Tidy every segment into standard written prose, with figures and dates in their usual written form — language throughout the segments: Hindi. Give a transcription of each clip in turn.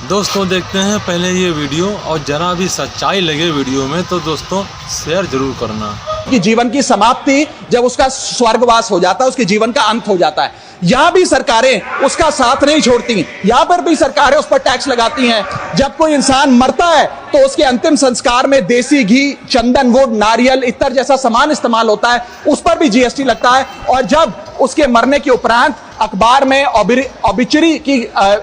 दोस्तों देखते हैं पहले ये वीडियो, और जरा भी सच्चाई लगे वीडियो में तो दोस्तों शेयर जरूर करना। कि जीवन की समाप्ति जब उसका स्वर्गवास हो जाता है, उसके जीवन का अंत हो जाता है, यहां भी सरकारें उसका साथ नहीं छोड़ती। यहां पर भी सरकारें उस पर टैक्स लगाती हैं। जब कोई इंसान मरता है तो उसके अंतिम संस्कार में देसी घी, चंदन वुड, नारियल, इत्र जैसा सामान इस्तेमाल होता है, उस पर भी जीएसटी लगता है। और जब उसके मरने के उपरांत अखबार में ऑबिचरी की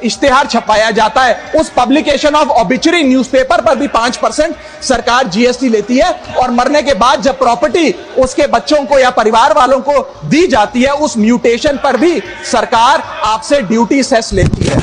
इश्तेहार छपाया जाता है, उस पब्लिकेशन ऑफ ऑबिचरी न्यूज़पेपर पर भी 5% सरकार जीएसटी लेती है। और मरने के बाद जब प्रॉपर्टी उसके बच्चों को या परिवार वालों को दी जाती है, उस म्यूटेशन पर भी सरकार आपसे ड्यूटी सेस लेती है।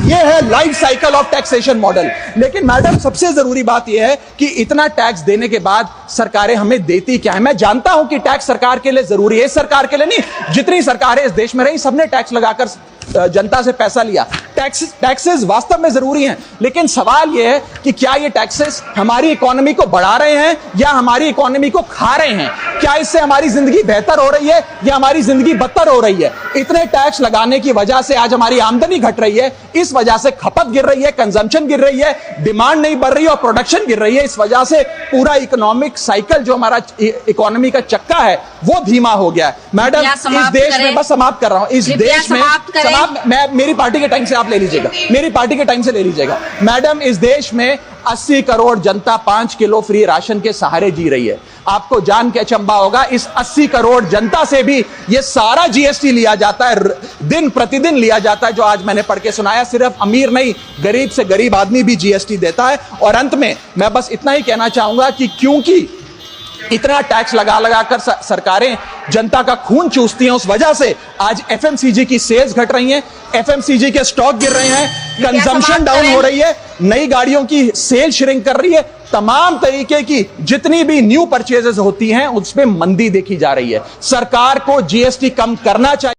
यह है life cycle of taxation model. लेकिन मैडम, सबसे जरूरी बात यह है कि इतना टैक्स देने के बाद सरकारें हमें देती क्या है? मैं जानता हूं कि टैक्स सरकार के लिए जरूरी है, इस सरकार के लिए नहीं, जितनी सरकारें इस देश में रही सबने टैक्स लगाकर जनता से पैसा लिया। टैक्सेस वास्तव में जरूरी हैं, लेकिन सवाल यह है कि क्या ये टैक्सेस हमारी इकोनॉमी को बढ़ा रहे हैं या हमारी इकोनॉमी को खा रहे हैं? क्या इससे हमारी जिंदगी बेहतर हो रही है या हमारी जिंदगी बदतर हो रही है? इतने टैक्स लगाने की वजह से आज हमारी आमदनी घट रही है, इस वजह से खपत गिर रही है, कंजम्पशन गिर रही है, डिमांड नहीं बढ़ रही है और प्रोडक्शन गिर रही है। इस वजह से पूरा इकोनॉमिक साइकिल, जो हमारा इकोनॉमी का चक्का है, वो धीमा हो गया है। मैडम, इस देश में, बस समाप्त कर रहा हूं, इस देश में मैं, मेरी पार्टी के टाइम से आप ले लीजिएगा, मेरी पार्टी के टाइम से ले लीजिएगा। मैडम, इस देश में 80 करोड़ जनता 5 किलो फ्री राशन के सहारे जी रही है। आपको जान के अचंभा होगा, इस 80 करोड़ जनता से भी ये सारा जीएसटी लिया जाता है, दिन प्रतिदिन लिया जाता है, जो आज मैंने पढ़ के सुनाया। सिर्फ अमीर नहीं, गरीब से गरीब आदमी भी जीएसटी देता है। और अंत में मैं बस इतना ही कहना चाहूंगा कि क्योंकि इतना टैक्स लगा कर सरकारें जनता का खून चूसती हैं, उस वजह से आज एफएमसीजी की सेल्स घट रही हैं, एफएमसीजी के स्टॉक गिर रहे हैं, कंजम्पशन डाउन हो रही है, नई गाड़ियों की सेल श्रिंक कर रही है। तमाम तरीके की जितनी भी न्यू परचेजेस होती हैं उसमें मंदी देखी जा रही है। सरकार को जीएसटी कम करना चाहिए।